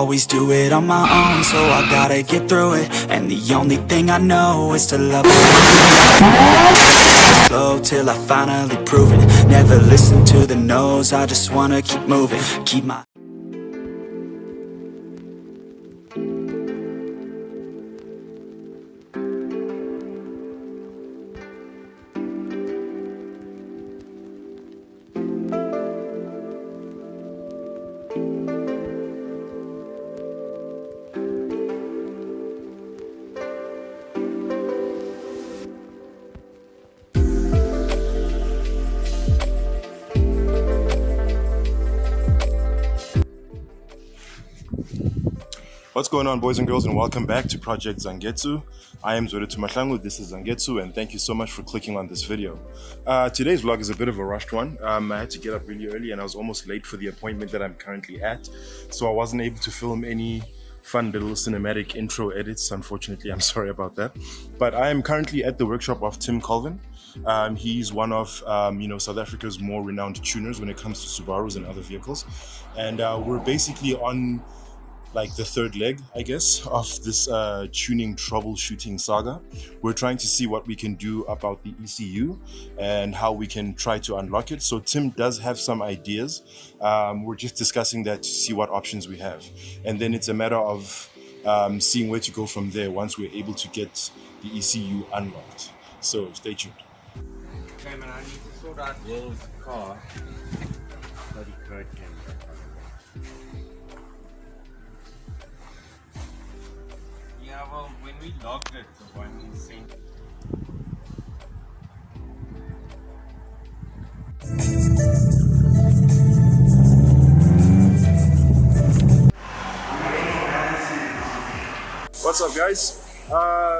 always do it on my own, so I gotta get through it. And the only thing I know is to love it. Slow till I finally prove it. Never listen to the no's, I just wanna keep moving. Keep my What's going on, boys and girls, and welcome back to Project Zangetsu. I am Zoretu Mahlangu, this is Zangetsu, and thank you so much for clicking on this video. Today's vlog is a bit of a rushed one. I had to get up really early and I was almost late for the appointment that I'm currently at, so I wasn't able to film any fun little cinematic intro edits, unfortunately. I'm sorry about that. But I am currently at the workshop of Tim Colvin. He's one of South Africa's more renowned tuners when it comes to Subarus and other vehicles, and we're basically on like the third leg, I guess, of this tuning troubleshooting saga. We're trying to see what we can do about the ECU and how we can try to unlock it. So Tim does have some ideas. We're just discussing that to see what options we have. And then it's a matter of seeing where to go from there once we're able to get the ECU unlocked. So stay tuned. Okay, man, I need to sort out Will's car. Bloody bird camera. Yeah, well, when we logged it, the one he sent. What's up, guys?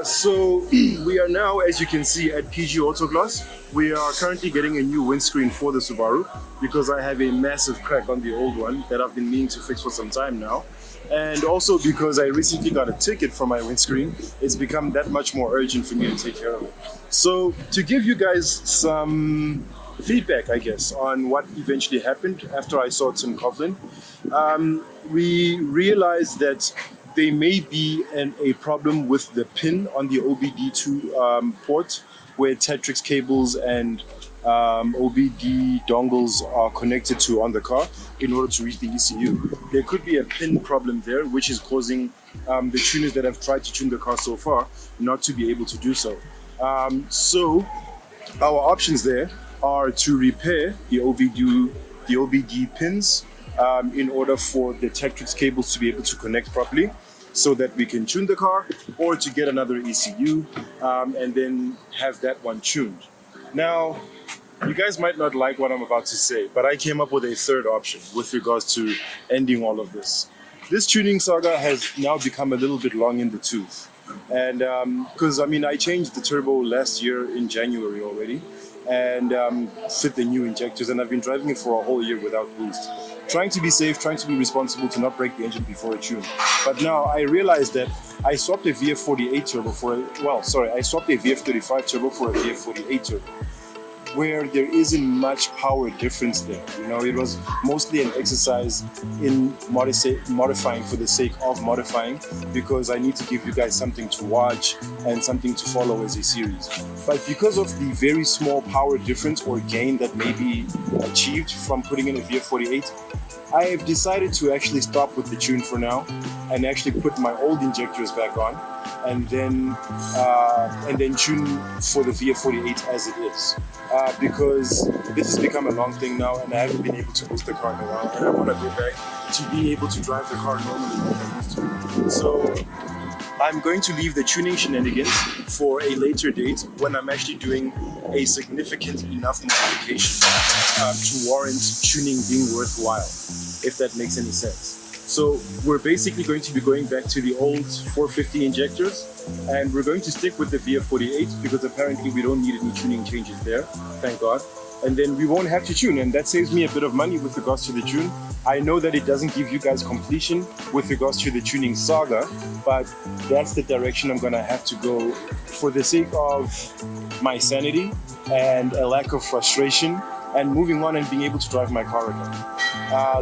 So we are now, as you can see, at PG Autoglass. We are currently getting a new windscreen for the Subaru because I have a massive crack on the old one that I've been meaning to fix for some time now. And also because I recently got a ticket for my windscreen, it's become that much more urgent for me to take care of it. So to give you guys some feedback, I guess, on what eventually happened after I saw Tim Colvin, we realized that there may be a problem with the pin on the OBD2 port where Tetrix cables and OBD dongles are connected to on the car in order to reach the ECU. There could be a pin problem there, which is causing the tuners that have tried to tune the car so far not to be able to do so. So our options there are to repair the OBD pins in order for the Tetrix cables to be able to connect properly so that we can tune the car, or to get another ECU and then have that one tuned. Now, you guys might not like what I'm about to say, but I came up with a third option with regards to ending all of this. This tuning saga has now become a little bit long in the tooth. And because I changed the turbo last year in January already, and fit the new injectors, and I've been driving it for a whole year without boost. Trying to be safe, trying to be responsible, to not break the engine before a tune. But now I realized that I swapped a VF48 turbo for I swapped a VF35 turbo for a VF48 turbo, where there isn't much power difference there. It was mostly an exercise in modifying for the sake of modifying, because I need to give you guys something to watch and something to follow as a series. But because of the very small power difference or gain that may be achieved from putting in a VF48, I have decided to actually stop with the tune for now and actually put my old injectors back on, and then tune for the VF48 as it is, because this has become a long thing now and I haven't been able to boost the car in a while, and I want to go back to being able to drive the car normally like I used to. So I'm going to leave the tuning shenanigans for a later date when I'm actually doing a significant enough modification to warrant tuning being worthwhile, if that makes any sense. So we're basically going to be going back to the old 450 injectors, and we're going to stick with the VF48 because apparently we don't need any tuning changes there, thank God. And then we won't have to tune, and that saves me a bit of money with regards to the tune. I know that it doesn't give you guys completion with regards to the tuning saga, but that's the direction I'm gonna have to go for the sake of my sanity and a lack of frustration and moving on and being able to drive my car again.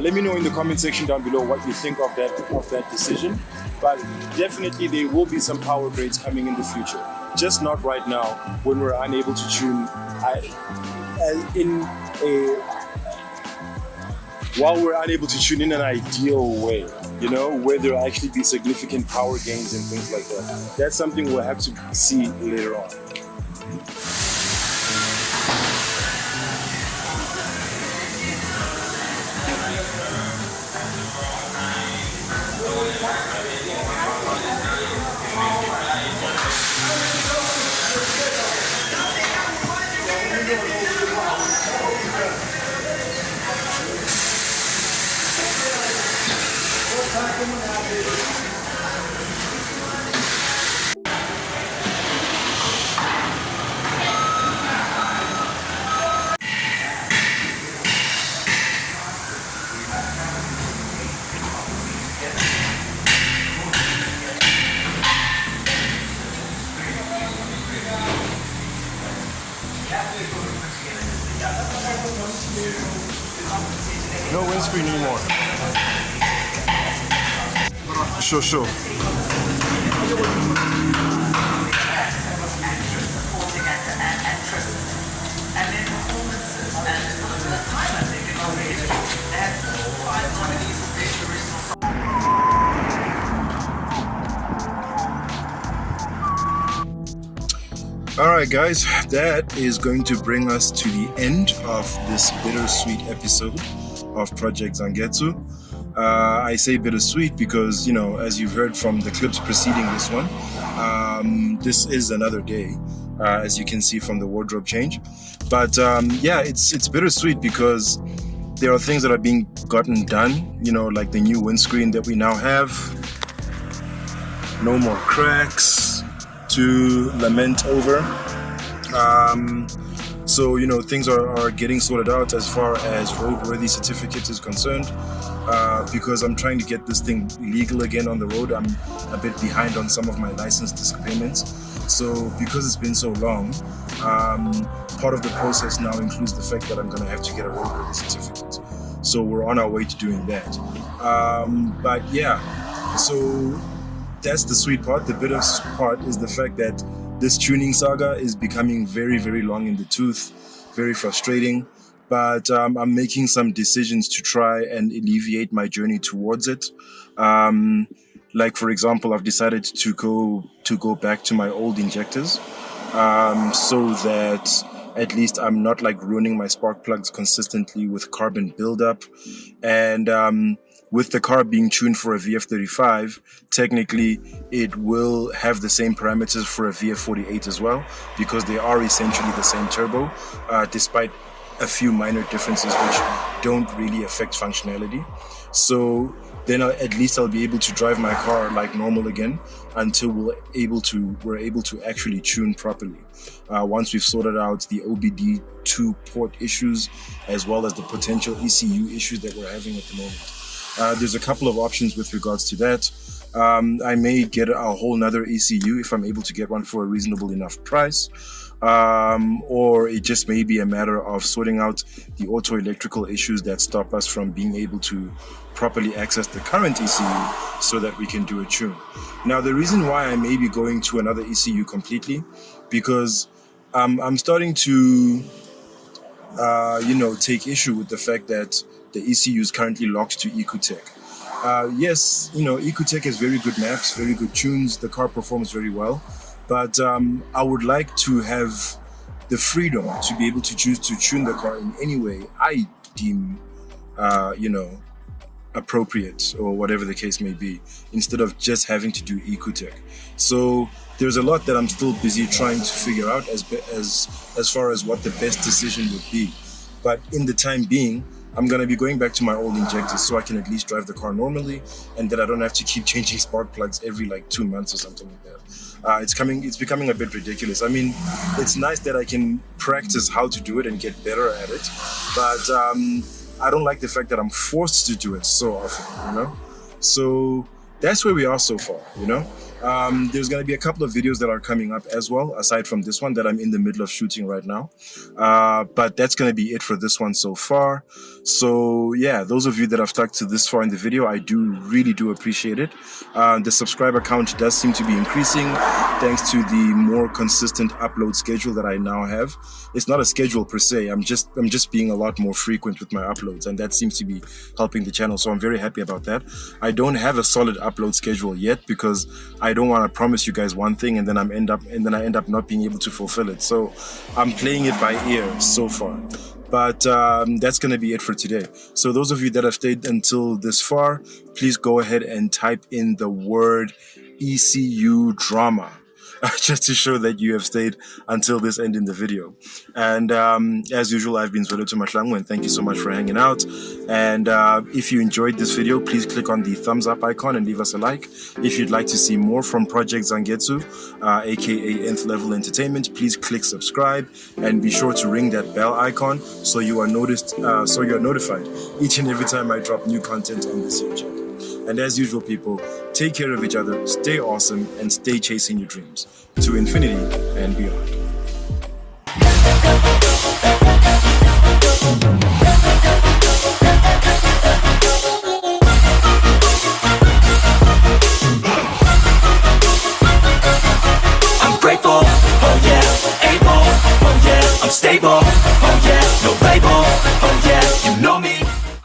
Let me know in the comment section down below what you think of that decision. But definitely there will be some power grades coming in the future. Just not right now when we're unable to tune while we're unable to tune in an ideal way, you know, where there'll actually be significant power gains and things like that. That's something we'll have to see later on. No windscreen anymore. Sure. Alright guys, that is going to bring us to the end of this bittersweet episode of Project Zangetsu. I say bittersweet because, you know, as you've heard from the clips preceding this one, this is another day, as you can see from the wardrobe change. But yeah, it's bittersweet because there are things that are being gotten done, you know, like the new windscreen that we now have. No more cracks to lament over. So, you know, things are getting sorted out as far as roadworthy certificate is concerned, because I'm trying to get this thing legal again on the road. I'm a bit behind on some of my license disc payments. So because it's been so long, part of the process now includes the fact that I'm going to have to get a roadworthy certificate. So we're on our way to doing that. But yeah, so that's the sweet part. The bitter part is the fact that this tuning saga is becoming very, very long in the tooth, very frustrating. But I'm making some decisions to try and alleviate my journey towards it. Like, for example, I've decided to go back to my old injectors, so that at least I'm not like ruining my spark plugs consistently with carbon buildup. And with the car being tuned for a VF35, technically it will have the same parameters for a VF48 as well, because they are essentially the same turbo, despite a few minor differences which don't really affect functionality. So then at least I'll be able to drive my car like normal again until we're able to actually tune properly. Once we've sorted out the OBD2 port issues as well as the potential ECU issues that we're having at the moment. There's a couple of options with regards to that. I may get a whole nother ECU if I'm able to get one for a reasonable enough price. Or it just may be a matter of sorting out the auto electrical issues that stop us from being able to properly access the current ECU so that we can do a tune. Now, the reason why I may be going to another ECU completely, because I'm starting to take issue with the fact that the ECU is currently locked to Ecotech. Yes, Ecotech has very good maps, very good tunes, the car performs very well, but I would like to have the freedom to be able to choose to tune the car in any way I deem, appropriate, or whatever the case may be, instead of just having to do Ecotech. So there's a lot that I'm still busy trying to figure out as far as what the best decision would be. But in the time being, I'm going to be going back to my old injectors so I can at least drive the car normally, and that I don't have to keep changing spark plugs every like 2 months or something like that. It's becoming a bit ridiculous. I mean, it's nice that I can practice how to do it and get better at it, but I don't like the fact that I'm forced to do it so often, So that's where we are so far, There's going to be a couple of videos that are coming up as well, aside from this one that I'm in the middle of shooting right now. But that's going to be it for this one so far. So yeah, those of you that have stuck to this far in the video, I really do appreciate it. The subscriber count does seem to be increasing thanks to the more consistent upload schedule that I now have. It's not a schedule per se. I'm just being a lot more frequent with my uploads, and that seems to be helping the channel. So I'm very happy about that. I don't have a solid upload schedule yet because I don't want to promise you guys one thing and then I end up not being able to fulfill it. So I'm playing it by ear so far. But that's going to be it for today. So those of you that have stayed until this far, please go ahead and type in the word ECU drama. Just to show that you have stayed until this end in the video. And as usual, I've been Zwelethwa Mahlangu, and thank you so much for hanging out. And if you enjoyed this video, please click on the thumbs up icon and leave us a like. If you'd like to see more from Project Zangetsu, aka Nth-Level Entertainment, please click subscribe and be sure to ring that bell icon so you are notified each and every time I drop new content on this here channel. And as usual, people, take care of each other, stay awesome, and stay chasing your dreams to infinity and beyond. I'm grateful, oh yeah, able, oh yeah, I'm stable.